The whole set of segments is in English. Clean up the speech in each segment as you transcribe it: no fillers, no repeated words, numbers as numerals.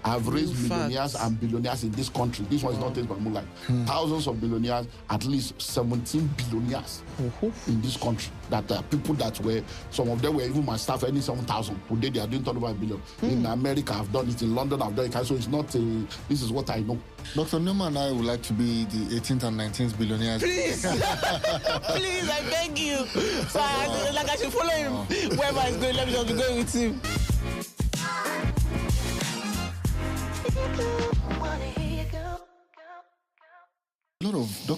I've raised millionaires and billionaires in this country. This one is not taste by moonlight. Thousands of billionaires, at least 17 billionaires in this country. That people that were, some of them were even my staff, any 7,000. Today they are doing $25 billion. In America, I've done it. In London, I've done it. So it's not this is what I know. Dr. Newman and I would like to be the 18th and 19th billionaires. Please, please, I beg you. So I should follow him wherever he's going. Let me just be going with him.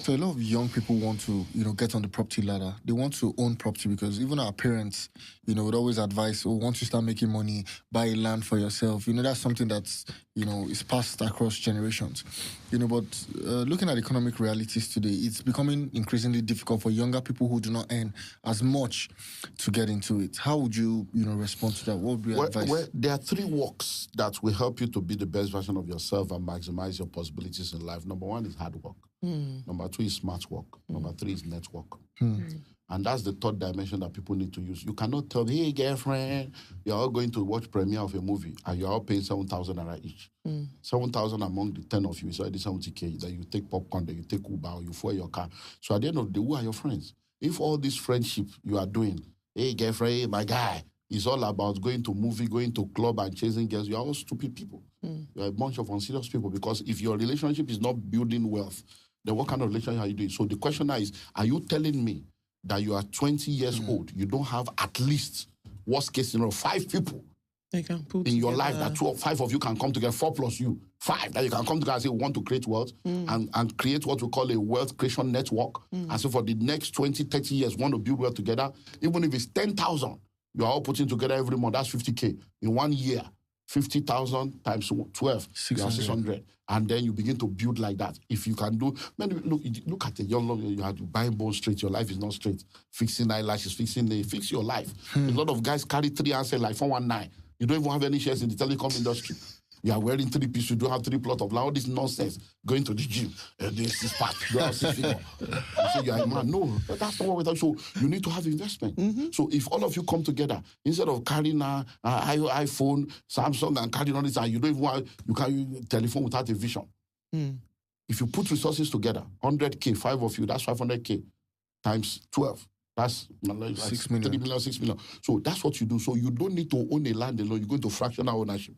A lot of young people want to, get on the property ladder. They want to own property because even our parents, would always advise, once you start making money, buy land for yourself. That's something that's, is passed across generations. But looking at economic realities today, it's becoming increasingly difficult for younger people who do not earn as much to get into it. How would you, respond to that? What would be your advice? Well, there are 3 works that will help you to be the best version of yourself and maximize your possibilities in life. Number 1 is hard work. Number 2 is smart work. Number 3 is network. And that's the 3rd dimension that people need to use. You cannot tell, hey, girlfriend, you're all going to watch premiere of a movie and you're all paying 7,000 naira each. 7,000 among the 10 of you is already 70K. Then you take popcorn, then you take Uber, or you fuel your car. So at the end of the day, who are your friends? If all this friendship you are doing, hey, girlfriend, hey, my guy, is all about going to movie, going to club and chasing girls, you are all stupid people. You're a bunch of unserious people because if your relationship is not building wealth, then what kind of relationship are you doing? So the question now is, are you telling me that you are 20 years old, you don't have at least, worst case scenario, 5 people in your life that 5 of you can come together, 4 plus you, 5, that you can come together and say, we want to create wealth and create what we call a wealth creation network. And so for the next 20, 30 years, we want to build wealth together. Even if it's 10,000, you are all putting together every month, that's 50K. In 1 year, 50,000 times 12, 600. And then you begin to build like that. If you can do, man, look at the young lady, you have to buy bone straight, your life is not straight. Fixing eyelashes, fix your life. A lot of guys carry 3 answers like 419. You don't even have any shares in the telecom industry. You are wearing 3 pieces, you don't have 3 plots of land, all this nonsense, going to the gym, this is part, you have 6 figure. You say you are a man. No, that's not what we're talking. So you need to have investment. So if all of you come together, instead of carrying an iPhone, Samsung, and carrying all this, and you don't even want, you can telephone without a vision. If you put resources together, 100K, 5 of you, that's 500K, times 12. That's 6 million. 3 million, 6 million. So that's what you do. So you don't need to own a land alone. You go into fractional ownership.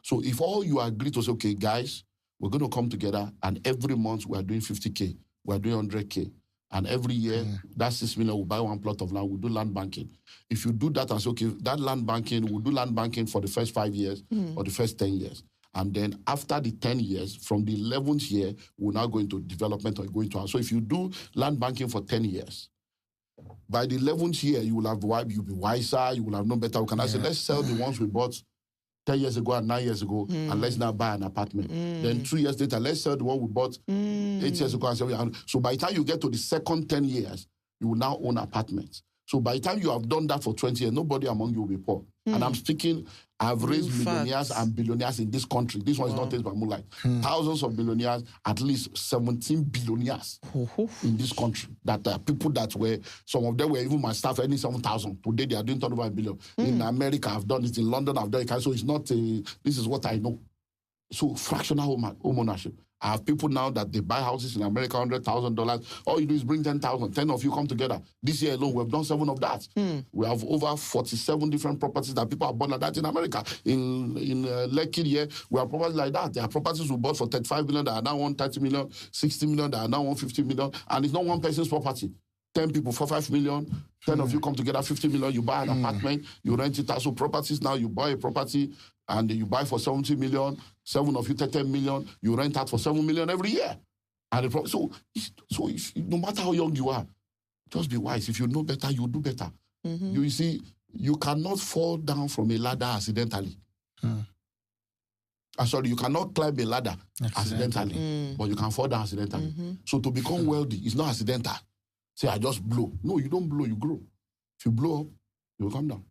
So if all you agree to say, okay, guys, we're going to come together and every month we are doing 50K, we are doing 100K. And every year, that 6 million, we'll buy 1 plot of land, we'll do land banking. If you do that and say, okay, that land banking, we'll do land banking for the first 5 years or the first 10 years. And then after the 10 years, from the 11th year, we'll now go into development or go into house. So if you do land banking for 10 years, by the 11th year, you will have you'll be wiser, you will have known better. We can say, let's sell the ones we bought 10 years ago and 9 years ago, and let's now buy an apartment. Then 2 years later, let's sell the one we bought 8 years ago and say, so by the time you get to the second 10 years, you will now own apartments. So by the time you have done that for 20 years, nobody among you will be poor. And I'm speaking, I've raised millionaires and billionaires in this country. This one is not taste by moonlight. Thousands of billionaires, at least 17 billionaires in this country. That people that were, some of them were even my staff, any 7,000. Today they are doing $25 billion. In America, I've done it. In London, I've done it. So it's not, this is what I know. So fractional home ownership. I have people now that they buy houses in America, $100,000. All you do is bring 10,000. 10 of you come together. This year alone, we have done 7 of that. We have over 47 different properties that people have bought like that in America. In Lekki here, we have properties like that. There are properties we bought for 35 million that are now 130 million, 60 million that are now 150 million. And it's not one person's property. 10 people for 5 million, 10 of you come together, 50 million, you buy an apartment, you rent it out. So properties now, you buy a property and you buy for 70 million, 7 of you take 10 million, you rent out for 7 million every year. And so if, no matter how young you are, just be wise. If you know better, you do better. You see, you cannot fall down from a ladder accidentally. You cannot climb a ladder accidentally, but you can fall down accidentally. So to become wealthy is not accidental. Say, I just blow. No, you don't blow, you grow. If you blow up, you will come down.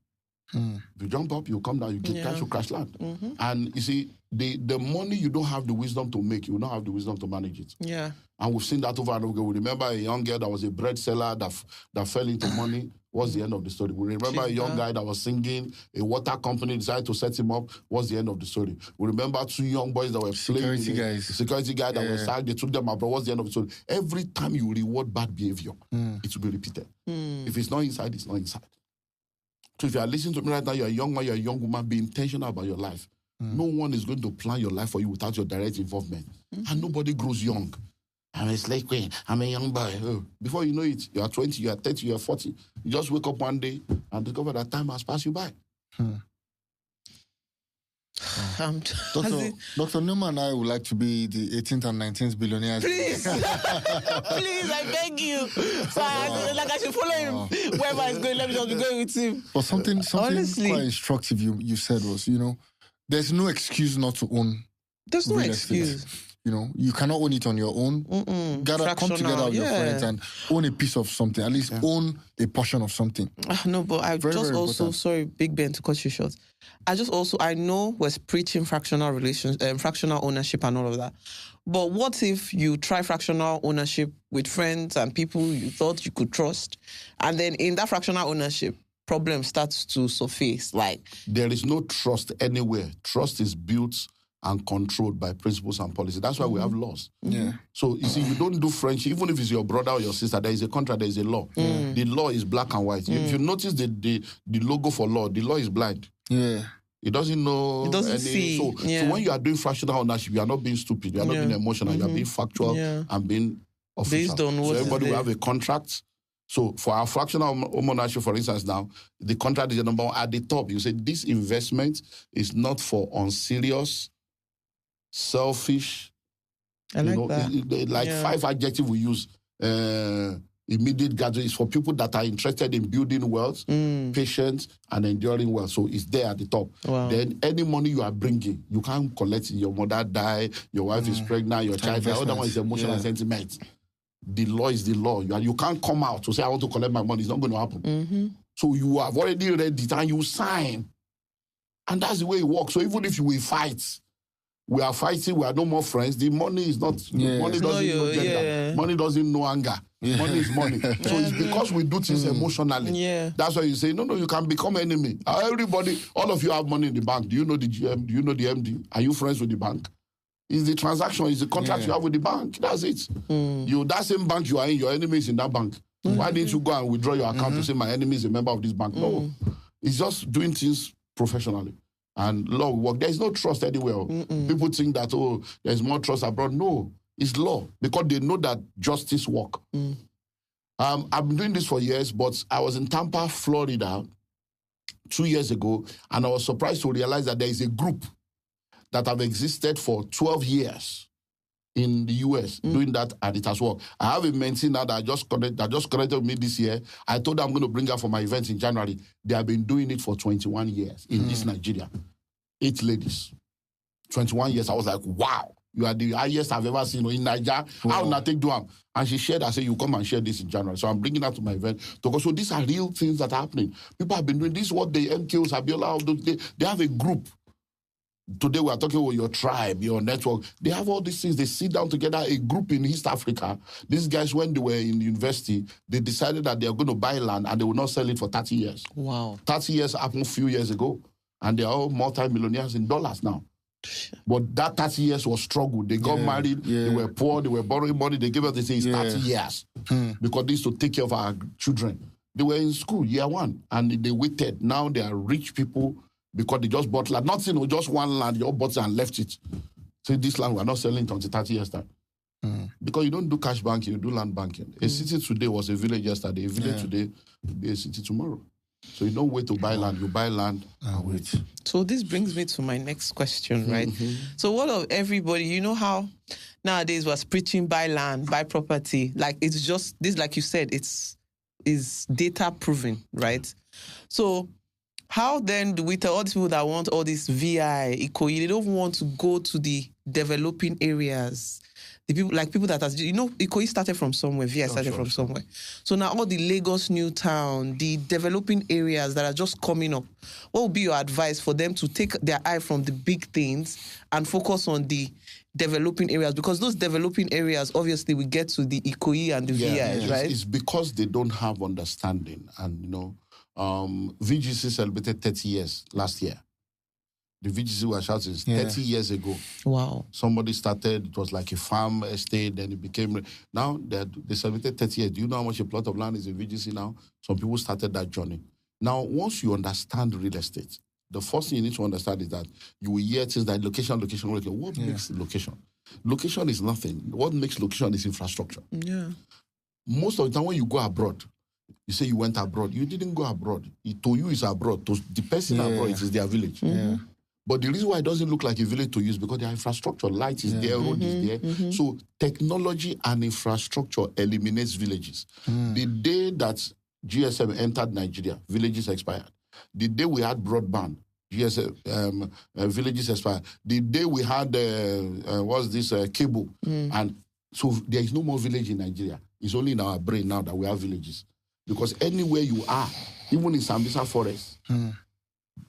If you jump up, you come down, you get cash, you crash land. And you see, the money you don't have the wisdom to make, you will not have the wisdom to manage it. And we've seen that over and over again. We remember a young girl that was a bread seller that fell into money, What's the end of the story? We remember a young guy that was singing, a water company decided to set him up. What's the end of the story? We remember 2 young boys that were playing. Security guy that was sacked, they took them abroad. What's the end of the story? Every time you reward bad behavior, it will be repeated. If it's not inside, it's not inside. So if you are listening to me right now, you're a young man, you're a young woman, be intentional about your life. No one is going to plan your life for you without your direct involvement. And nobody grows young. I'm a slave queen. I'm a young boy. Oh. Before you know it, you are 20, you are 30, you are 40. You just wake up one day and discover that time has passed you by. Dr. Newman and I would like to be the 18th and 19th billionaires. Please, please, I beg you. So I should follow him wherever he's going. Let me just be going with him. But something honestly quite instructive you said was, there's no excuse not to own. There's no excuse. You cannot own it on your own. Come together with your friends and own a piece of something. At least own a portion of something. No, but I very, just very also, important. sorry, Big Ben, to cut you short. I know we're preaching fractional ownership and all of that. But what if you try fractional ownership with friends and people you thought you could trust, and then in that fractional ownership, problem starts to surface? Like, there is no trust anywhere. Trust is built and controlled by principles and policy. That's why we have laws. Yeah. So, you see, you don't do friendship, even if it's your brother or your sister, there is a contract, there is a law. The law is black and white. If you notice the logo for law, the law is blind. Yeah. It doesn't know. It doesn't see. So when you are doing fractional ownership, you are not being stupid, you are not being emotional, you are being factual and being official. Based on what so everybody will have a contract. So for our fractional ownership, for instance, now, the contract is the number one at the top. You say this investment is not for unserious, selfish. I like that. 5 adjectives we use. Immediate gathering is for people that are interested in building wealth, patience, and enduring wealth. So it's there at the top. Wow. Then any money you are bringing, you can't collect it. Your mother died, your wife is pregnant, your child. The other one is emotional sentiment. The law is the law. You can't come out to say, I want to collect my money. It's not going to happen. So you have already read it and you sign. And that's the way it works. So even if we fight, we are fighting, we are no more friends. The money is not, money doesn't know gender. Money doesn't know anger. Money is money. So it's because we do things emotionally. Yeah. That's why you say, no, you can become enemy. Everybody, all of you have money in the bank. Do you know the GM? Do you know the MD? Are you friends with the bank? It's the transaction, it's the contract you have with the bank. That's it. That same bank you are in, your enemy is in that bank. Why didn't you go and withdraw your account to say my enemy is a member of this bank? No. It's just doing things professionally. And law will work. There is no trust anywhere. People think that, there's more trust abroad. No, it's law. Because they know that justice work. I've been doing this for years, but I was in Tampa, Florida, 2 years ago, and I was surprised to realize that there is a group that have existed for 12 years in the US doing that, and it has worked. I have a mentee now that just connected with me this year. I told her I'm going to bring her for my event in January. They have been doing it for 21 years in this Nigeria. 8 ladies. 21 years. I was like, wow, you are the highest I've ever seen in Nigeria. Wow. How will I take them? And she shared, I said, you come and share this in January. So I'm bringing her to my event. So these are real things that are happening. People have been doing this, what the MKOs, Abiola, they have a group. Today we are talking about your tribe, your network. They have all these things. They sit down together, a group in East Africa. These guys, when they were in university, they decided that they are going to buy land and they will not sell it for 30 years. Wow. 30 years happened a few years ago. And they are all multi-millionaires in dollars now. But that 30 years was struggle. They got married, they were poor, they were borrowing money. They gave us, they say, it's 30 years. Because they used to take care of our children. They were in school, year 1, and they waited. Now they are rich people because they just bought land. Nothing, just one land, you all bought it and left it. So this land, we're not selling it until 30 years time. Because you don't do cash banking, you do land banking. A city today was a village yesterday. A village today will be a city tomorrow. So you don't wait to buy land, you buy land and wait. So this brings me to my next question, right? So what of everybody, you know how nowadays was preaching buy land, buy property, like it's just this, like you said, is data proven, right? So how then do we tell all these people that want all this VI, Ikoyi, they don't want to go to the developing areas? the people that has, Ikoyi started from somewhere, VI started from somewhere. So now all the Lagos New Town, the developing areas that are just coming up, what would be your advice for them to take their eye from the big things and focus on the developing areas? Because those developing areas, obviously, we get to the Ikoyi and the VIs, right? It's because they don't have understanding. And, VGC celebrated 30 years last year. The VGC was shouting 30 years ago. Wow. Somebody started, it was like a farm estate, then it became, now they celebrated 30 years. Do you know how much a plot of land is in VGC now? Some people started that journey. Now, once you understand real estate, the first thing you need to understand is that you will hear things like location. What makes location? Location is nothing. What makes location is infrastructure. Yeah. Most of the time when you go abroad, you say you went abroad. You didn't go abroad. To you is abroad. To the person abroad, it is their village. Mm-hmm. But the reason why it doesn't look like a village to you is because their infrastructure, light is there, road is there. Mm-hmm. So technology and infrastructure eliminates villages. The day that GSM entered Nigeria, villages expired. The day we had broadband, GSM villages expired. The day we had cable, and so there is no more village in Nigeria. It's only in our brain now that we have villages, because anywhere you are, even in Sambisa Forest.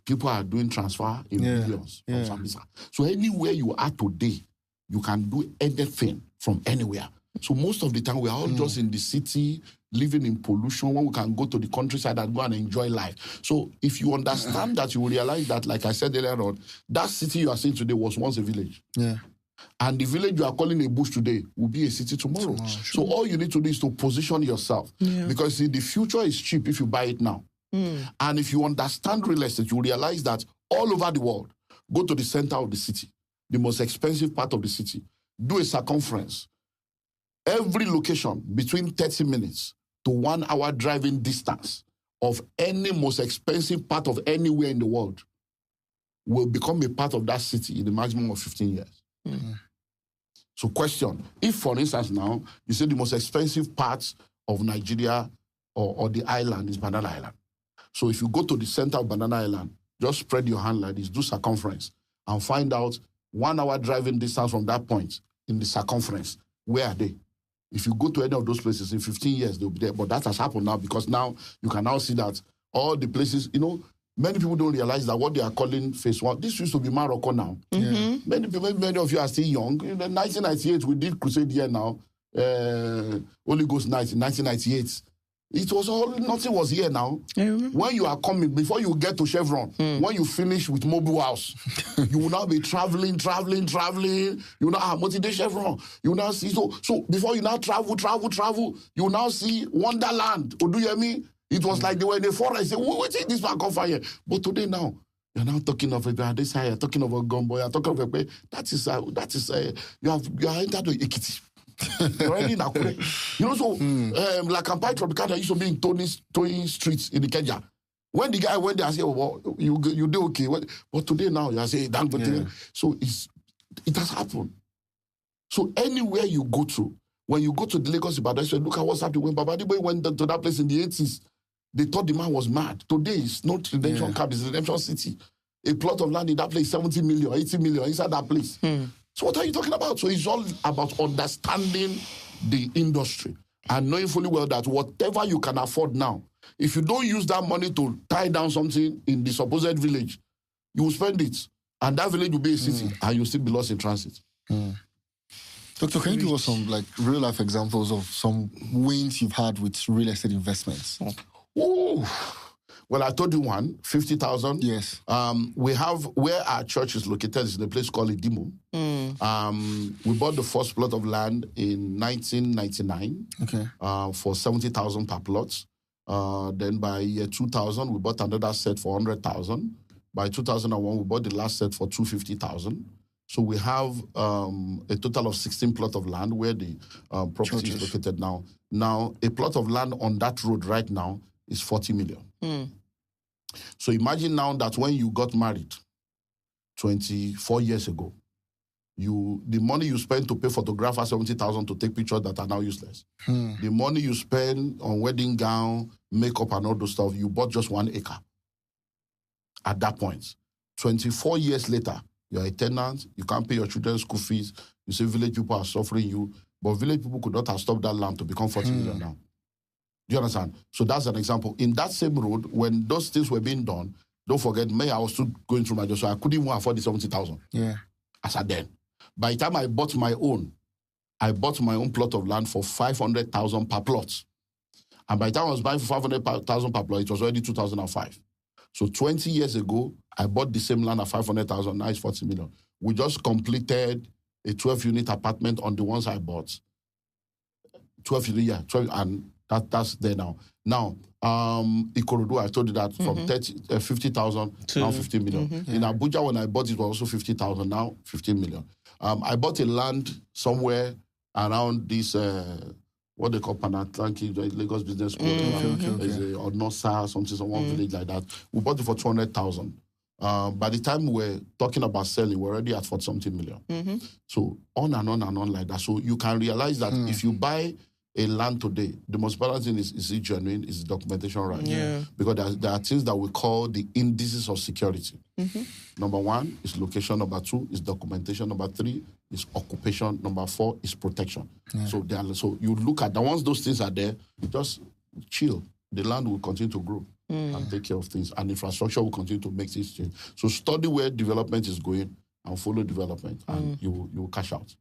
People are doing transfer in millions from Sambisa. So anywhere you are today, you can do anything from anywhere. So most of the time, we are all just in the city, living in pollution, when we can go to the countryside and go and enjoy life. So if you understand that, you will realize that, like I said earlier on, that city you are seeing today was once a village. Yeah. And the village you are calling a bush today will be a city tomorrow. So all you need to do is to position yourself. Yeah. Because see, the future is cheap if you buy it now. And if you understand real estate, you realize that all over the world, go to the center of the city, the most expensive part of the city, do a circumference. Every location between 30 minutes to 1 hour driving distance of any most expensive part of anywhere in the world will become a part of that city in the maximum of 15 years. So question, if for instance now, you say the most expensive part of Nigeria or the island is Banana Island. So if you go to the center of Banana Island, just spread your hand like this, do circumference, and find out 1 hour driving distance from that point in the circumference. Where are they? If you go to any of those places, in 15 years, they'll be there. But that has happened now, because now you can now see that all the places, many people don't realize that what they are calling phase one, this used to be Morocco now. Many of you are still young. In 1998, we did Crusade here now, Holy Ghost Night in 1998. It was all, nothing was here now. When you are coming, before you get to Chevron, when you finish with Mobile House, you will now be traveling. You will now have Motivate Chevron. You will now see, so before you now travel, you will now see Wonderland. Do you hear me? It was like they were in the forest. They say, wait, this man come fire. But today now, you're now talking of this high, you're talking of a gumbo, you're talking of a, that is you are entered the Ekiti. You're already in Akure. So like Kampai Tropicana used to be in Towing Streets in the Kenya. When the guy went there, I said, well, you do okay. But today now, you are saying, so it has happened. So anywhere you go to, when you go to the Lagos Ibadan, you say, look at what's happening. When Babadiboy went to that place in the 80s, they thought the man was mad. Today, it's not redemption camp, it's redemption city. A plot of land in that place, 70 million, 80 million inside that place. So what are you talking about? So it's all about understanding the industry and knowing fully well that whatever you can afford now, if you don't use that money to tie down something in the supposed village, you will spend it. And that village will be a city and you'll still be lost in transit. Doctor, can you give us some real life examples of some wins you've had with real estate investments? Well, I told you one, 50,000. Yes. We have, where our church is located, is in a place called Idimo. We bought the first plot of land in 1999 for 70,000 per plot. Then by year 2000, we bought another set for 100,000. By 2001, we bought the last set for 250,000. So we have a total of 16 plot of land where the property is located now. Now, a plot of land on that road right now is 40 million. So imagine now that when you got married 24 years ago, the money you spend to pay photographers 70,000 to take pictures that are now useless. The money you spend on wedding gown, makeup and all those stuff, you bought just 1 acre. At that point, 24 years later, You're a tenant. You can't pay your children's school fees. You say village people are suffering you. But village people could not have stopped that land to become 40 million now. Do you understand? So that's an example. In that same road, when those things were being done, don't forget, me, I was still going through my job, so I couldn't even afford the 70,000. Yeah. As at then. By the time I bought my own plot of land for 500,000 per plot. And by the time I was buying for 500,000 per plot, it was already 2005. So 20 years ago, I bought the same land at 500,000, now it's 40 million. We just completed a 12-unit apartment on the ones I bought. 12 unit, yeah, 12, and that's there now. Now, Ikorodu, I told you that from 50,000 now 15 million. In Abuja, when I bought it, was also 50,000, now 15 million. I bought a land somewhere around this, what they call Panatlantic, Lagos Business School, or Nosa, some village like that. We bought it for 200,000. By the time we were talking about selling, we're already at 40-something million. So on and on and on like that. So you can realize that if you buy a land today, the most important thing is it genuine, is documentation right? Yeah. Because there are things that we call the indices of security. Number 1 is location. Number 2 is documentation. Number 3 is occupation. Number 4 is protection. So you look at once those things are there, you just chill. The land will continue to grow and take care of things, and infrastructure will continue to make things change. So study where development is going and follow development, and you will cash out.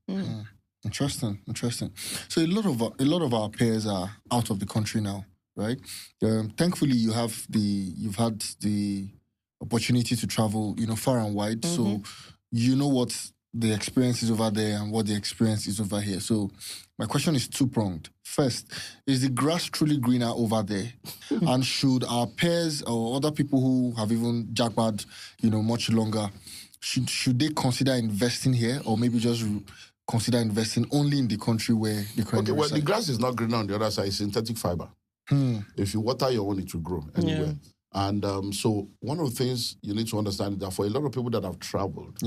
Interesting. So a lot of our peers are out of the country now, right? Thankfully, you've had the opportunity to travel, far and wide. So you know what the experience is over there and what the experience is over here. So my question is two-pronged. First, is the grass truly greener over there? And should our peers or other people who have even jackpot, much longer, should they consider investing here, or maybe just consider investing only in the country where the current the grass is not greener on the other side. It's synthetic fiber. If you water your own, it will grow anywhere. And so one of the things you need to understand is that for a lot of people that have traveled,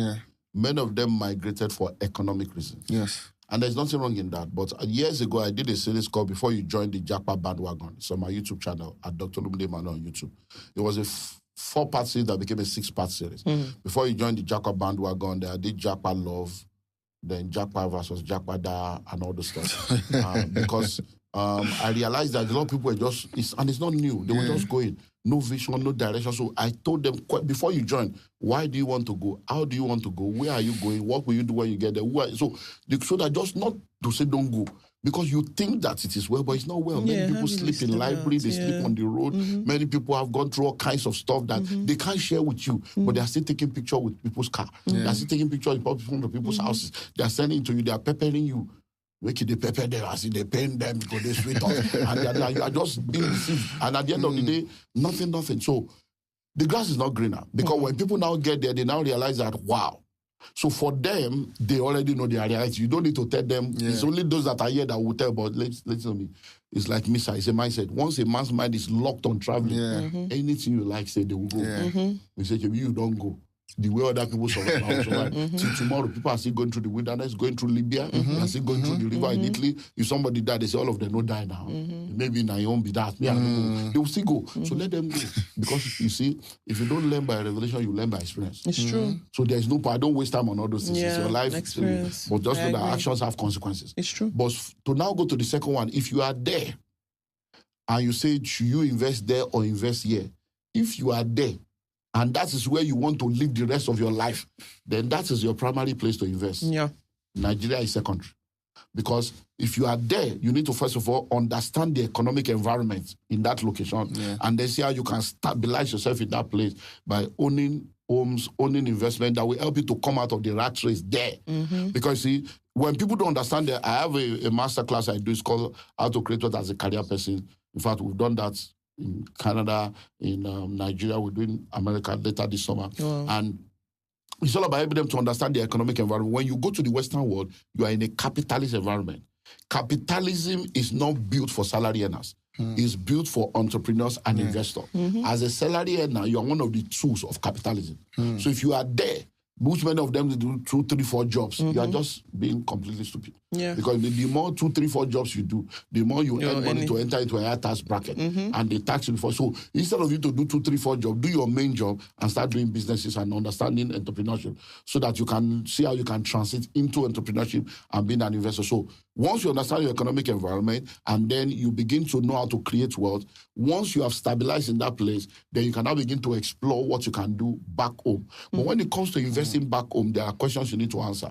many of them migrated for economic reasons. Yes. And there's nothing wrong in that. But years ago, I did a series called Before You Join the Jackpot Bandwagon. It's on my YouTube channel at Dr. Olumide Emmanuel on YouTube. It was a 4-part series that became a 6-part series. Before you join the Jackpot Bandwagon, I did Jackpot Love, then Jackpot versus Jackpot Da, and all the stuff. Because I realized that a lot of people were just, and it's not new, they were just going, no vision, no direction. So I told them, before you join, why do you want to go? How do you want to go? Where are you going? What will you do when you get there? So that just not to say don't go. Because you think that it is well, but it's not well. Many people sleep in library, they sleep on the road. Many people have gone through all kinds of stuff that they can't share with you, but they are still taking pictures with people's car. They are still taking pictures in people's houses. They are sending it to you. They are peppering you. Making the pepper them as if they paying them because they sweet off. And you are just being deceived. And at the end of the day, nothing. So the grass is not greener. Because when people now get there, they now realize that, wow. So for them, they already know their reality. You don't need to tell them. It's only those that are here that will tell. But listen to me. It's like Misa. It's a mindset. Once a man's mind is locked on traveling, anything you like, say they will go. We say, you don't go. The way other people survive. Till tomorrow, people are still going through the wilderness, going through Libya, they are still going through the river in Italy. If somebody died, they say all of them no die now. Maybe now you won't be that. They will still go. So let them go. Because you see, if you don't learn by revelation, you learn by experience. It's true. So there's no point. I don't waste time on all those things. It's your life experience. But just know that actions have consequences. It's true. But to now go to the second one, if you are there and you say, should you invest there or invest here? If you are there, and that is where you want to live the rest of your life, then that is your primary place to invest. Yeah. Nigeria is secondary. Because if you are there, you need to first of all understand the economic environment in that location and then see how you can stabilize yourself in that place by owning homes, owning investment that will help you to come out of the rat race there. Because see, when people don't understand that, I have a master class I do, it's called How to Create Wealth as a Career Person. In fact, we've done that in Canada, in Nigeria, we're doing America later this summer. And it's all about helping them to understand the economic environment. When you go to the Western world, you are in a capitalist environment. Capitalism is not built for salary earners. It's built for entrepreneurs and investors. As a salary earner, you are one of the tools of capitalism. So if you are there, Which many of them do 2, 3, 4 jobs. You are just being completely stupid. Yeah. Because the more 2, 3, 4 jobs you do, the more you earn money to enter into a higher tax bracket. And they tax you before. So instead of you to do 2, 3, 4 jobs, do your main job and start doing businesses and understanding entrepreneurship so that you can see how you can transit into entrepreneurship and being an investor. So once you understand your economic environment and then you begin to know how to create wealth, once you have stabilized in that place, then you can now begin to explore what you can do back home. But when it comes to investing back home, there are questions you need to answer.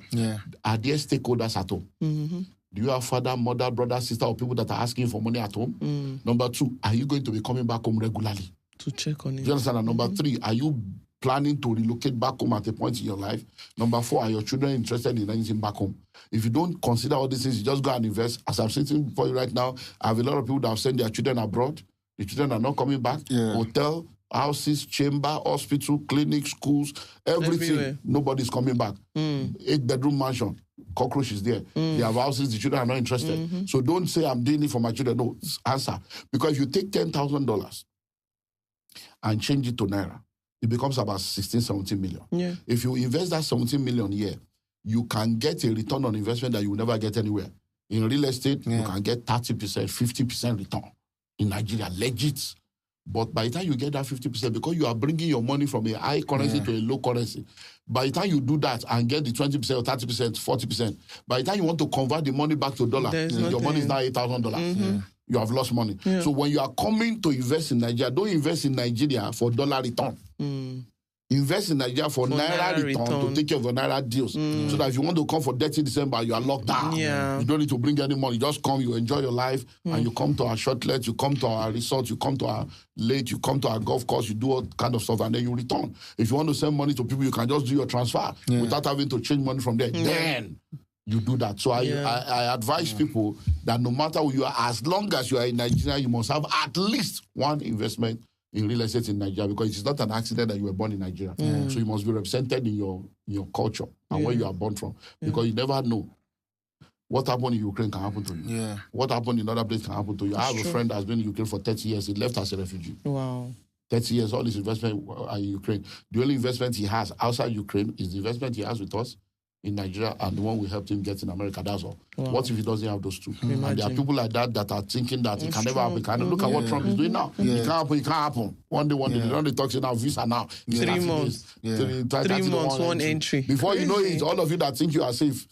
Are there stakeholders at home? Do you have father, mother, brother, sister, or people that are asking for money at home? Number 2, are you going to be coming back home regularly? To check on it. Do you understand? And number 3, are you planning to relocate back home at a point in your life? Number 4, are your children interested in anything back home? If you don't consider all these things, you just go and invest. As I'm sitting before you right now, I have a lot of people that have sent their children abroad. The children are not coming back. Hotel, houses, chamber, hospital, clinic, schools, everything. Everywhere. Nobody's coming back. 8-bedroom mansion. Cockroach is there. They have houses, the children are not interested. So don't say I'm doing it for my children. No, answer. Because if you take $10,000 and change it to Naira, it becomes about 16, 17 million. Yeah. If you invest that 17 million a year, you can get a return on investment that you will never get anywhere. In real estate, you can get 30%, 50% return. In Nigeria, legit. But by the time you get that 50%, because you are bringing your money from a high currency to a low currency, by the time you do that and get the 20% or 30%, 40%, by the time you want to convert the money back to dollar, your money is now $8,000. You have lost money. So when you are coming to invest in Nigeria, don't invest in Nigeria for dollar return. Invest in Nigeria for Naira return to take care of your Naira deals. So that if you want to come for 30 December, you are locked down. You don't need to bring any money. You just come, you enjoy your life, and you come to our shortlet, you come to our resort, you come to our lake, you come to our golf course, you do all kind of stuff, and then you return. If you want to send money to people, you can just do your transfer without having to change money from there. Then you do that. So I advise people that no matter who you are, as long as you are in Nigeria, you must have at least one investment in real estate in Nigeria, because it's not an accident that you were born in Nigeria. So you must be represented in your culture and where you are born from, because you never know what happened in Ukraine can happen to you. What happened in other place can happen to you. I have a friend that's been in Ukraine for 30 years. He left as a refugee. Wow. 30 years, all his investment are in Ukraine. The only investment he has outside Ukraine is the investment he has with us in Nigeria and the one we helped him get in America. That's all. Wow. What if he doesn't have those two? And there are people like that are thinking that it can never happen. Look at what Trump is doing now. It can't happen. One day. They don't talk now, visa now. 3 months. 3 months, one entry. Before you know it, all of you that think you are safe,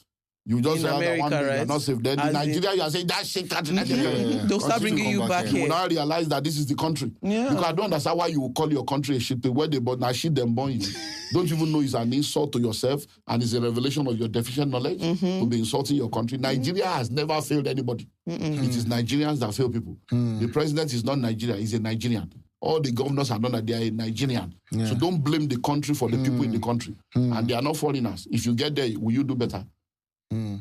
you just say that one day you are not safe. Then in Nigeria, you are saying that shit country. They'll start bringing you back here. You will now realize that this is the country. Because I don't understand why you will call your country a shit. Where they born, now shit them born you. Don't even know it's an insult to yourself and it's a revelation of your deficient knowledge to be insulting your country. Nigeria has never failed anybody. It is Nigerians that fail people. The president is not Nigerian, he's a Nigerian. All the governors are not, they are Nigerian. So don't blame the country for the people in the country. And they are not foreigners. If you get there, will you do better?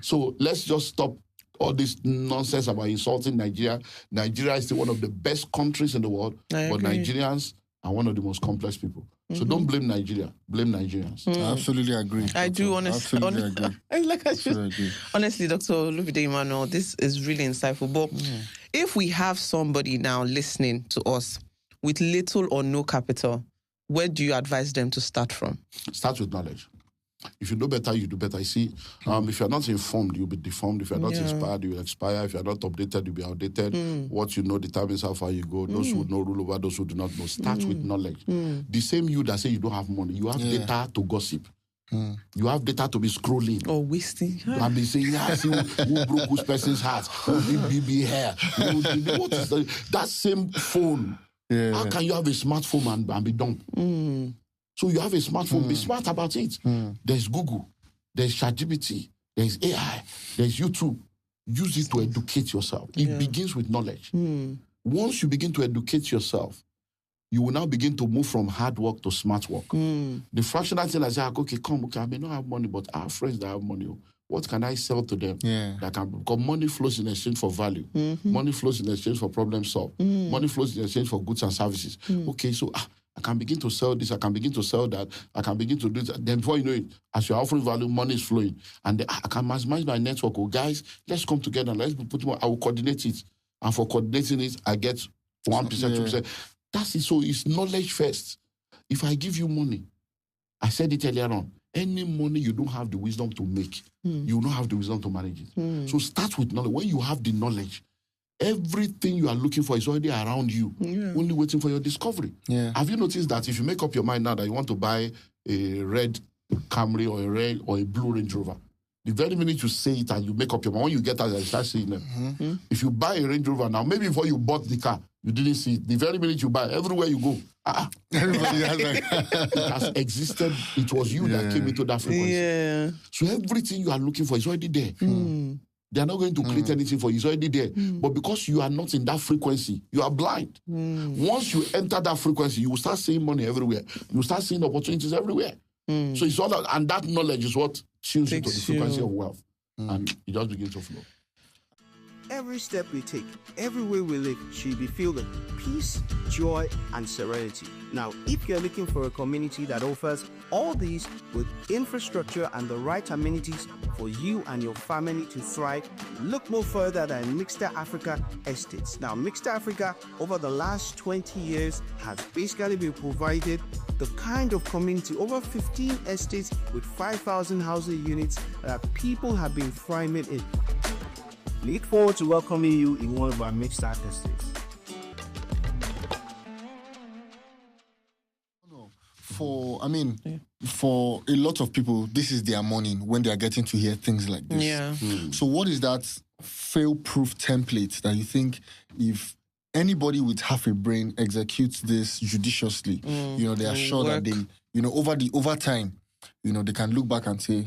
So let's just stop all this nonsense about insulting Nigeria. Nigeria is still one of the best countries in the world, but Nigerians are one of the most complex people. So don't blame Nigeria, blame Nigerians. I absolutely agree. I do, honestly. Absolutely agree. Honestly, Dr. Olumide Emmanuel, this is really insightful. But if we have somebody now listening to us with little or no capital, where do you advise them to start from? Start with knowledge. If you know better, you do better. You see, if you're not informed, you'll be deformed. If you're not inspired, you will expire. If you're not updated, you'll be outdated. What you know determines how far you go. Those who know rule over those who do not know. Start with knowledge. The same you that say you don't have money, you have data to gossip. You have data to be scrolling. Or wasting. And be saying, see who broke whose person's heart, who did BB hair. What is that same phone? How can you have a smartphone and be dumb? So you have a smartphone, be smart about it. There's Google, there's ChatGPT, there's AI, there's YouTube. Use it to educate yourself. It begins with knowledge. Once you begin to educate yourself, you will now begin to move from hard work to smart work. The fractional thing I say, okay, I may not have money, but I have friends that have money. What can I sell to them? Because money flows in exchange for value. Money flows in exchange for problem solved. Money flows in exchange for goods and services. Okay, so I can begin to sell this, I can begin to sell that, I can begin to do that. Then before you know it, as you're offering value, money is flowing. And then I can maximize my network. Oh, guys, let's come together. Let's put more. I will coordinate it. And for coordinating it, I get 1%, 2%. That's it. So it's knowledge first. If I give you money, I said it earlier on, any money you don't have the wisdom to make, you don't have the wisdom to manage it. So start with knowledge. When you have the knowledge, everything you are looking for is already around you, only waiting for your discovery. Yeah. Have you noticed that if you make up your mind now that you want to buy a red Camry or a red or a blue Range Rover, the very minute you say it and you make up your mind, when you get out, you start seeing them. If you buy a Range Rover now, maybe before you bought the car, you didn't see it. The very minute you buy, everywhere you go, Everybody has it has existed. It was you that came into that frequency. Yeah. So everything you are looking for is already there. They are not going to create anything for you. It's already there. But because you are not in that frequency, you are blind. Once you enter that frequency, you will start seeing money everywhere. You will start seeing opportunities everywhere. So it's all that, and that knowledge is what tunes you to the frequency of wealth. And it just begins to flow. Every step we take, every way we live should be filled with peace, joy, and serenity. Now, if you're looking for a community that offers all these with infrastructure and the right amenities for you and your family to thrive, look no further than Mixter Africa Estates. Now, Mixter Africa, over the last 20 years, has basically been provided the kind of community, over 15 estates with 5,000 housing units that people have been thriving in. Look forward to welcoming you in one of our Mixter estates. For a lot of people, this is their morning when they are getting to hear things like this. Yeah. So what is that fail-proof template that you think if anybody with half a brain executes this judiciously, they are sure that they, over time, they can look back and say,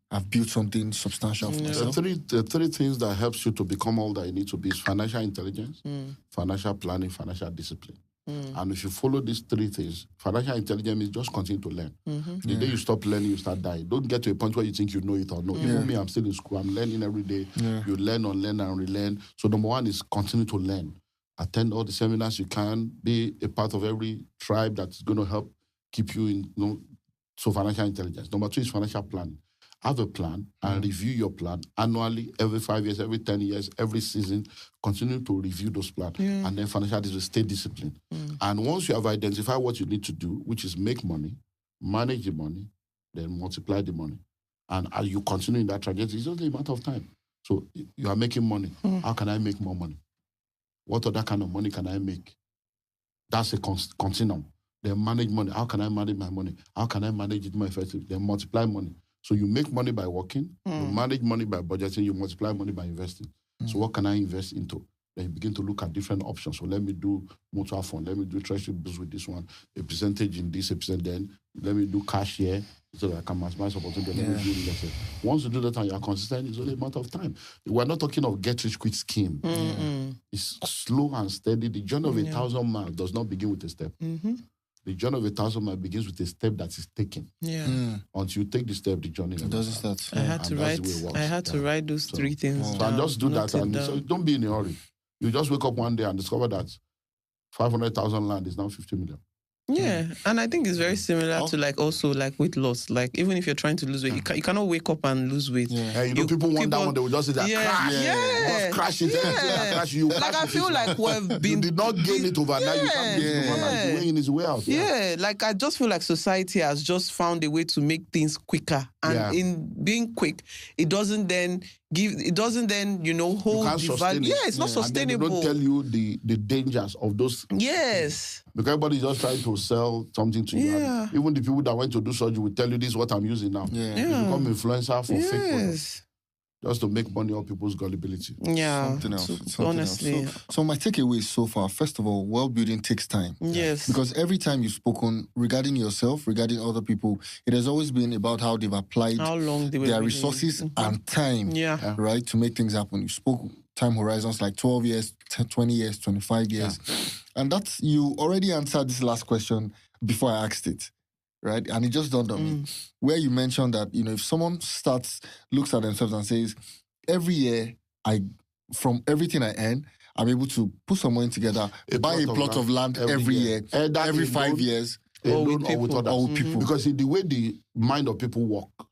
I've built something substantial for myself. The three things that helps you to become all that you need to be is financial intelligence, financial planning, financial discipline. And if you follow these three things, financial intelligence means just continue to learn. The day you stop learning, you start dying. Don't get to a point where you think you know it or no. Even me, I'm still in school. I'm learning every day. You learn, unlearn, and relearn. So number one is continue to learn. Attend all the seminars you can. Be a part of every tribe that's going to help keep you in, so financial intelligence. Number two is financial planning. Have a plan and review your plan annually, every 5 years, every 10 years, every season. Continue to review those plans. And then financial discipline, stay disciplined. And once you have identified what you need to do, which is make money, manage the money, then multiply the money. And as you continue in that trajectory, it's only a matter of time. So you are making money. How can I make more money? What other kind of money can I make? That's a continuum. Then manage money. How can I manage my money? How can I manage it more effectively? Then multiply money. So you make money by working, you manage money by budgeting, you multiply money by investing. So what can I invest into? Then you begin to look at different options. So let me do mutual fund, let me do treasury bills with this one, a percentage in this, a percent then, let me do cash here, so that I can maximize opportunity, let me do less. Once you do that and you're consistent, it's only a matter of time. We're not talking of get-rich-quick scheme. It's slow and steady. The journey of 1,000 miles does not begin with a step. The journey of 1,000 miles begins with a step that is taken. Until you take the step, the journey doesn't start. I had to write those three things So down. and just do that. And so don't be in a hurry. You just wake up one day and discover that 500,000 land is now 50 million. Yeah, and I think it's very similar to also weight loss. Like even if you're trying to lose weight, you cannot wake up and lose weight. People want that one, they will just say that crash it. Crash you. I feel like we've been... You did not gain it overnight. You can't gain it overnight. The way in is way out. I just feel like society has just found a way to make things quicker. And in being quick, it doesn't then hold the value. It's not sustainable. And they don't tell you the dangers of those. Yes. Because everybody's just trying to sell something to you. And even the people that went to do surgery will tell you this is what I'm using now. You become influencer for fake products. Just to make money off people's gullibility. Something else. Honestly. So my takeaway so far, first of all, world building takes time. Yes. Because every time you've spoken regarding yourself, regarding other people, it has always been about how they've applied their resources and time, right, to make things happen. You spoke time horizons like 12 years, 20 years, 25 years. And that's, you already answered this last question before I asked it. Right? And it just dawned on me, where you mentioned that, if someone looks at themselves and says, every year, from everything I earn, I'm able to put some money together, buy a plot of land every year, every 5 years, or with people. Because the way the mind of people work,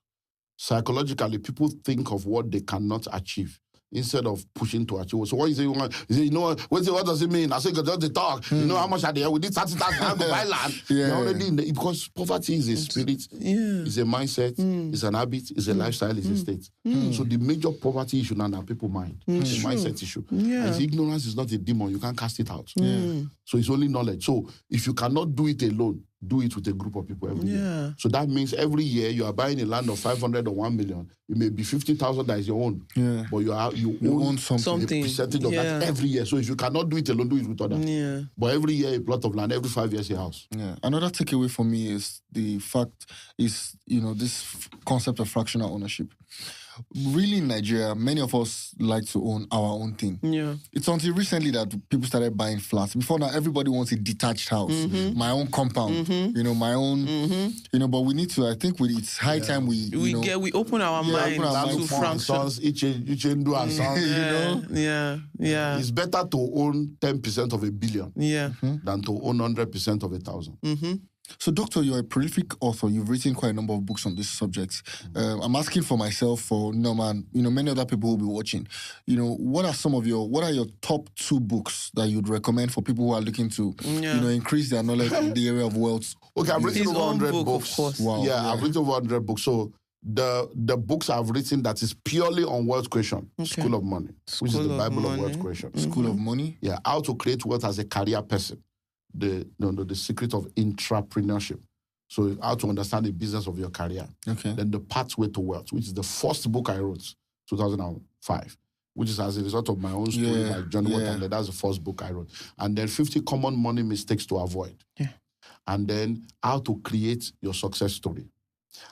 psychologically, people think of what they cannot achieve instead of pushing to achieve. So what you say, you say, you know what does it mean? I say, just the talk. You know how much are there? We did 30,000, I go buy land. Yeah. They're already in the, because poverty is a spirit, it's a mindset, it's an habit, it's a lifestyle, it's a state. So the major poverty issue now people mind. It's a mindset issue. And ignorance is not a demon. You can't cast it out. So it's only knowledge. So if you cannot do it alone, do it with a group of people every year. So that means every year you are buying a land of 500 or 1 million. It may be 50,000 that is your own. But you own something. A percentage of that every year. So if you cannot do it alone, do it with others. But every year a plot of land, every 5 years a house. Another takeaway for me is the fact is, this concept of fractional ownership. Really, in Nigeria, many of us like to own our own thing. It's until recently that people started buying flats. Before now, everybody wants a detached house, my own compound, my own, but we need to, I think it's high time we open our mind to fractions. Each do and sons, It's better to own 10% of a billion than to own 100% of 1,000. So, Doctor, you're a prolific author. You've written quite a number of books on this subject. I'm asking for myself, for Norman, many other people who will be watching. What are your top 2 books that you'd recommend for people who are looking to, increase their knowledge in the area of wealth? Okay, I've written over 100 books. Of course. Wow. Yeah, I've written over 100 books. So the books I've written that is purely on wealth creation, School of Money, which is the Bible of wealth creation. School of Money? Yeah, how to create wealth as a career person. The secret of intrapreneurship. So how to understand the business of your career. Then the pathway to wealth, which is the first book I wrote, 2005, which is as a result of my own story, like John Waterley. That's the first book I wrote. And then 50 common money mistakes to avoid. And then how to create your success story.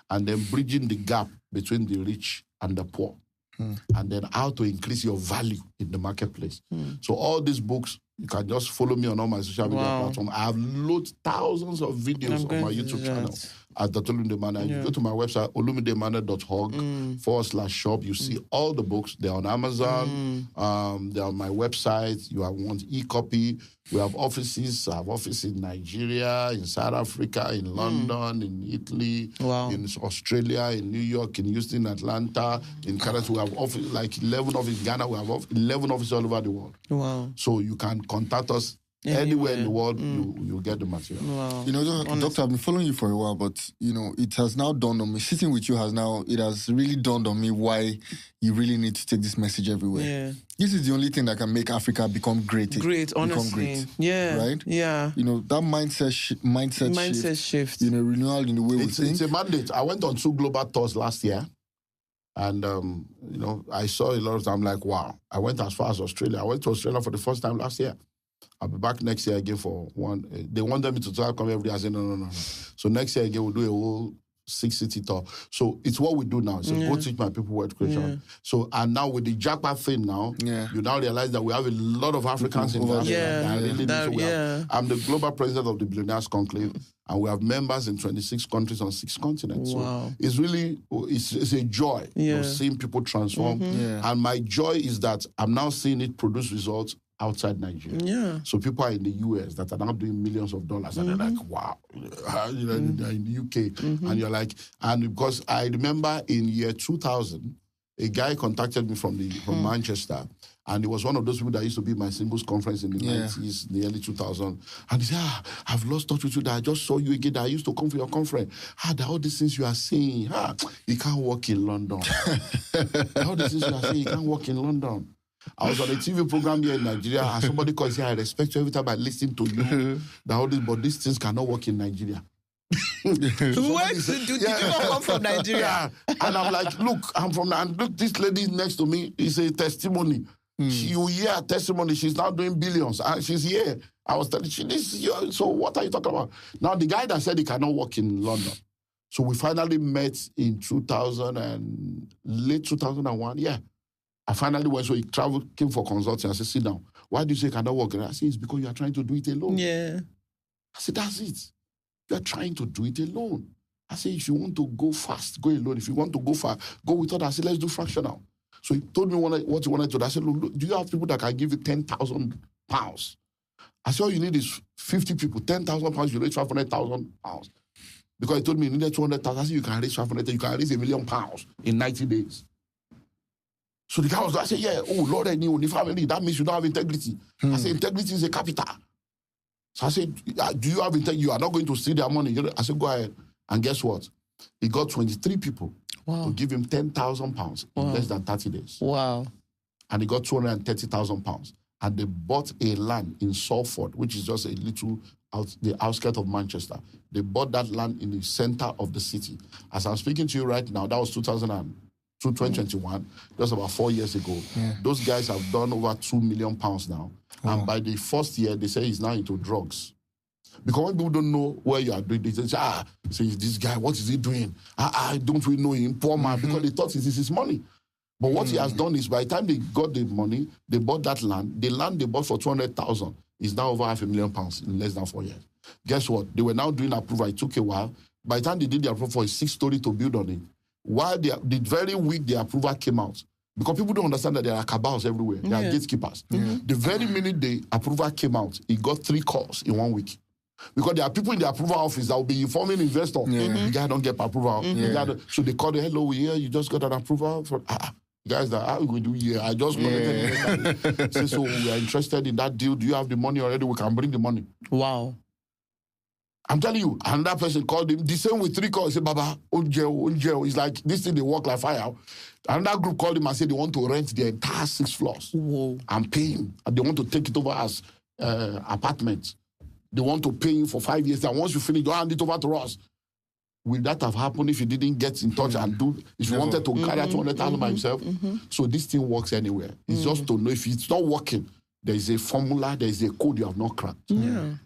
And then bridging the gap between the rich and the poor. And then how to increase your value in the marketplace. So all these books, you can just follow me on all my social media platforms. I have loads, thousands of videos on my YouTube channel at Dr. Olumide Emmanuel. You go to my website, olumideemmanuel.org/shop. You see all the books. They're on Amazon. They're on my website. You want e-copy. We have offices. I have offices in Nigeria, in South Africa, in London, in Italy, in Australia, in New York, in Houston, Atlanta, in Canada. We have offices, like 11 offices in Ghana. We have 11 offices all over the world. So you can contact us anywhere in the world. You'll get the material. Doctor, I've been following you for a while, but it has now dawned on me. Sitting with you it has really dawned on me why you really need to take this message everywhere. This is the only thing that can make Africa become great. Honestly. Right? That mindset shift. Renewal in the way we think. It's a mandate. I went on 2 global tours last year. And, I saw a lot of them. I'm like, wow. I went as far as Australia. I went to Australia for the first time last year. I'll be back next year again for one. They wanted me to try to come every year. I said, no. So next year again, we'll do a whole 6-city tour. So it's what we do now. So go teach my people wealth creation. So, and now with the jackpot thing now, you now realize that we have a lot of Africans in Africa. I'm the global president of the Billionaires Conclave, and we have members in 26 countries on 6 continents. So it's really, it's a joy seeing people transform. And my joy is that I'm now seeing it produce results outside Nigeria. So people are in the US that are now doing millions of dollars, and they're like, wow, in the UK. And you're like, and because I remember in year 2000, a guy contacted me from Manchester, and it was one of those people that used to be at my singles conference in the 90s, the early 2000s. And he said, I've lost touch with you, that I just saw you again, that I used to come for your conference. That all these things you are saying, you can't work in London. All these things you are saying, you can't work in London. I was on a TV program here in Nigeria, and somebody called and said, I respect you every time I listen to you. But these things cannot work in Nigeria. Did you not come from Nigeria? And I'm like, look, I'm from, and look, this lady next to me is a testimony. You hear her testimony, she's now doing billions, and she's here. I was telling you, so what are you talking about? Now, the guy that said he cannot work in London. So we finally met in late 2001, I finally went, so he came for consulting. I said, sit down. Why do you say you cannot work? And I said, it's because you are trying to do it alone. I said, that's it. You are trying to do it alone. I said, if you want to go fast, go alone. If you want to go far, go with others. I said, let's do fractional. So he told me what he wanted to do. I said, look, do you have people that can give you £10,000? I said, all you need is 50 people. £10,000, you raise £500,000. Because he told me you needed 200,000. I said, you can raise 500,000. You can raise £1 million in 90 days. So the guy was like, I said, yeah, oh, Lord, I knew, family, that means you don't have integrity. I said, integrity is a capital. So I said, do you have integrity? You are not going to steal their money. I said, go ahead. And guess what? He got 23 people to give him £10,000 in less than 30 days. Wow. And he got £230,000. And they bought a land in Salford, which is just a little the outskirts of Manchester. They bought that land in the center of the city. As I'm speaking to you right now, that was 2021, just about 4 years ago. Yeah. Those guys have done over £2 million now. And by the first year, they say he's now into drugs. Because when people don't know where you are doing, they say, this guy, what is he doing? Don't we know him? Poor man, because they thought this is his money. But what he has done is, by the time they got the money, they bought that land. The land they bought for 200,000 is now over £500,000 in less than 4 years. Guess what? They were now doing approval. It took a while. By the time they did the approval for a 6-story to build on it, while the very week the approval came out, because people don't understand that there are cabals everywhere. There are gatekeepers. The very minute the approval came out, he got 3 calls in 1 week. Because there are people in the approval office that will be informing investors. The guy don't get approval. So they call the hello, we hear you just got an approval for guys that how we do here. I just connected. Say, so we are interested in that deal. Do you have the money already? We can bring the money. Wow. I'm telling you, another person called him, the same with 3 calls. He said, Baba, Onjeo. It's like, this thing, they work like fire. Another group called him and said they want to rent the entire 6 floors. Whoa. And pay him. And they want to take it over as apartments. They want to pay him for 5 years. And once you finish, don't hand it over to us. Will that have happened if he didn't get in touch and do, if he wanted to carry out 200,000 by himself? So this thing works anywhere. It's just to know if it's not working. There is a formula, there is a code you have not cracked.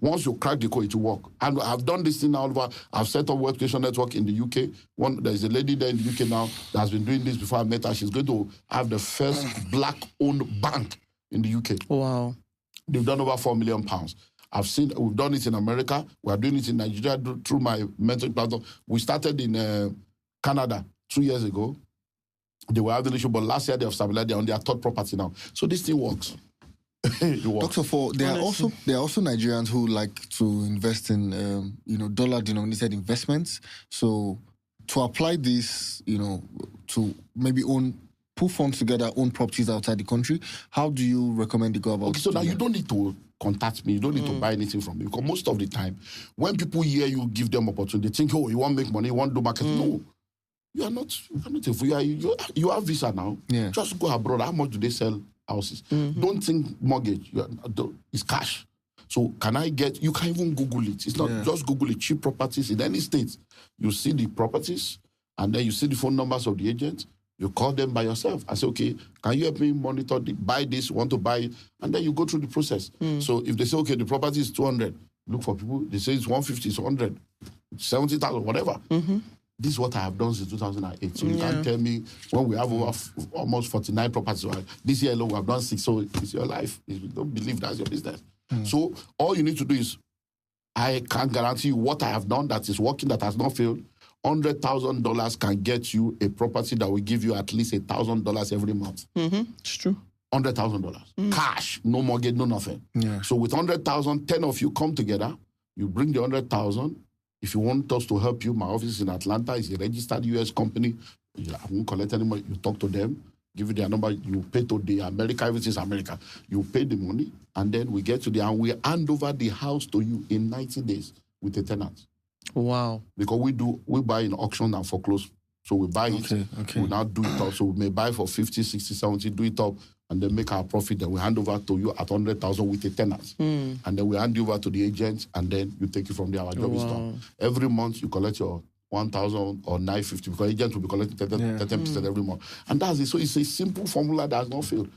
Once you crack the code, it will work. And I've done this thing all over. I've set up Wealth Creation Network in the UK. There's a lady there in the UK now that has been doing this before I met her. She's going to have the first black-owned bank in the UK. Wow. They've done over £4 million. We've done it in America. We're doing it in Nigeria through my mentoring platform. We started in Canada 2 years ago. They were having an issue, but last year they have stabilized. They're on their 3rd property now. So this thing works. Dr. For there are also Nigerians who like to invest in dollar-denominated investments. So to apply this, to maybe put funds together, own properties outside the country, how do you recommend they go about? Okay, so now you don't need to contact me. You don't need to buy anything from me, because most of the time, when people hear you give them opportunity, they think, oh, you want to make money, you want to do marketing. No, you are not a fool. You have visa now. Yeah. Just go abroad. How much do they sell houses? Don't think mortgage. It's cash. So you can even Google it. It's not just Google it. Cheap properties in any state. You see the properties, and then you see the phone numbers of the agent. You call them by yourself. I say, okay, can you help me monitor, buy this, want to buy it? And then you go through the process. So if they say, okay, the property is 200, look for people. They say it's 150, it's 100, 70,000, whatever. This is what I have done since 2008. So you can't tell me when we have over almost 49 properties. This year alone, we have done 6. So it's your life. If you don't believe that's your business. So all you need to do is, I can guarantee you what I have done that is working, that has not failed. $100,000 can get you a property that will give you at least $1,000 every month. It's true. $100,000. Cash, no mortgage, no nothing. Yeah. So with 100,000, 10 of you come together, you bring the 100,000. If you want us to help you, my office is in Atlanta. It's a registered US company. I won't collect any money. You talk to them, give you their number, you pay to the America, everything is America. You pay the money, and then we get to there and we hand over the house to you in 90 days with a tenant. Wow. Because we buy in auction and foreclose. So we buy it, we now do it up. So we may buy for 50, 60, 70, do it up, and then make our profit. Then we hand over to you at 100,000 with a tenant. And then we hand you over to the agent, and then you take it from there. Our job is done. Every month you collect your 1,000 or 950, because agent will be collecting 10% every month. And that's it. So it's a simple formula that has not failed.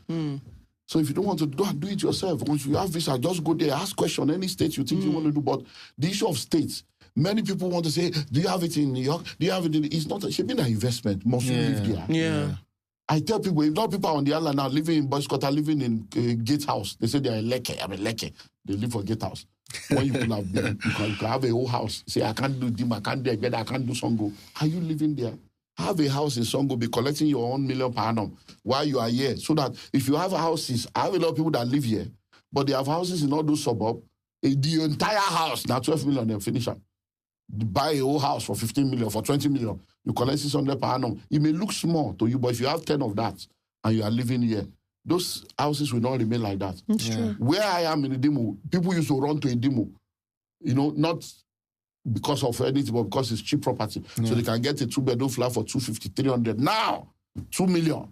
So if you don't want to do it yourself. Once you have visa, just go there, ask question, any state you think you want to do. But the issue of states, many people want to say, do you have it in New York? Do you have it in... It's not... It should be an investment. Must you live there? Yeah. I tell people, if not people on the island now living in Boycott, living in Gatehouse, they say they are in Leke. I'm in Leke. They live for Gatehouse. When you could have been, you can have a whole house. Say, I can't do Dim, I can't do Egeda, I can't do Songo. Are you living there? Have a house in Songo, be collecting your own million per annum while you are here. So that if you have houses, I have a lot of people that live here, but they have houses in all those suburbs. The entire house, now 12 million, they finish up. Buy a whole house for 15 million, for 20 million. You collect 600 per annum. It may look small to you, but if you have 10 of that, and you are living here, those houses will not remain like that. It's true. Where I am in Idimo, people used to run to Idimo, not because of anything, but because it's cheap property. So they can get a 2-bedroom flat for 250, 300. Now, 2 million.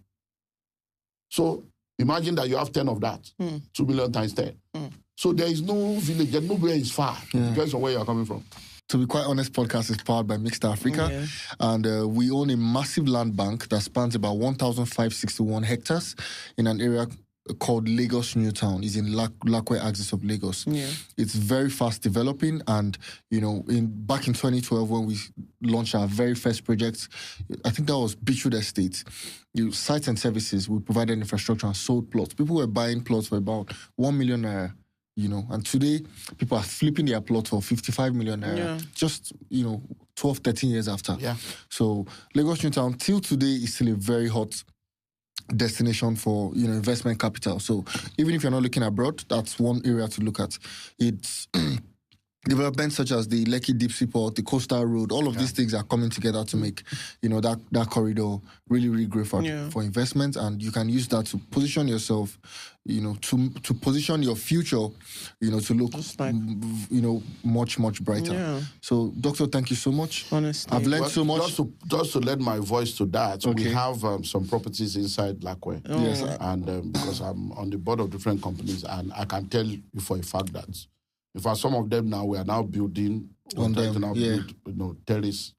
So imagine that you have 10 of that. 2 million times 10. So there is no village, and nowhere is far. It depends on where you are coming from. To be quite honest, podcast is powered by Mixed Africa, and we own a massive land bank that spans about 1,561 hectares in an area called Lagos Newtown. It's in Lakwe axis of Lagos. It's very fast developing, and back in 2012 when we launched our very first project, I think that was Beachwood Estate. Sites and services, we provided infrastructure and sold plots. People were buying plots for about 1 million naira. And today people are flipping their plot for 55 million naira. Just 12, 13 years after. So Lagos Newtown till today is still a very hot destination for investment capital. So even if you're not looking abroad, that's one area to look at. It's developments such as the Lekki Deep Seaport, the Coastal Road, all of these things are coming together to make that corridor really, really great for investment, and you can use that to position yourself, to position your future, to look much, much brighter. So, Doctor, thank you so much. Honestly, I've learned so much. Just to lend my voice to that, we have some properties inside Lakwe. Yes, and because I'm on the board of different companies, and I can tell you for a fact that in fact, some of them now, we are now building, build, terrace,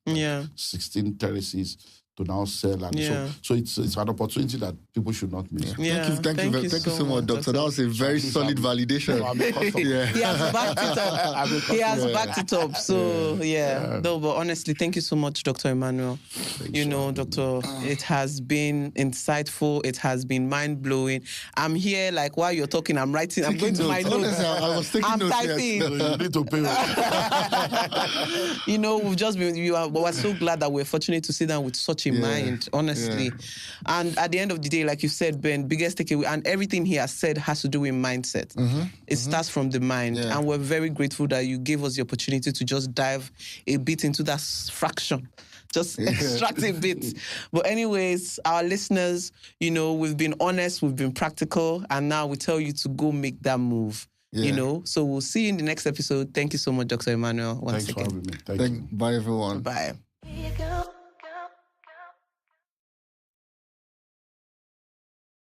16 terraces to now sell. And so it's an opportunity that people should not miss. Thank you so much, Doctor. That was a very solid validation. He has backed it up. He has backed it up. So, No, but honestly, thank you so much, Dr. Emmanuel. Doctor, it has been insightful. It has been mind-blowing. I'm here, like, while you're talking, I'm writing. I'm going to my notes. Honestly, I was taking notes. Typing. You need to pay. We've just been, we're so glad that we're fortunate to sit down with such a mind, honestly. And at the end of the day, like you said, Ben, biggest takeaway, and everything he has said has to do with mindset. It starts from the mind. And we're very grateful that you gave us the opportunity to just dive a bit into that fraction. Just extract a bit. But anyways, our listeners, we've been honest, we've been practical, and now we tell you to go make that move. So we'll see you in the next episode. Thank you so much, Dr. Emmanuel. Thanks for having me. Thank you. Bye, everyone. Bye.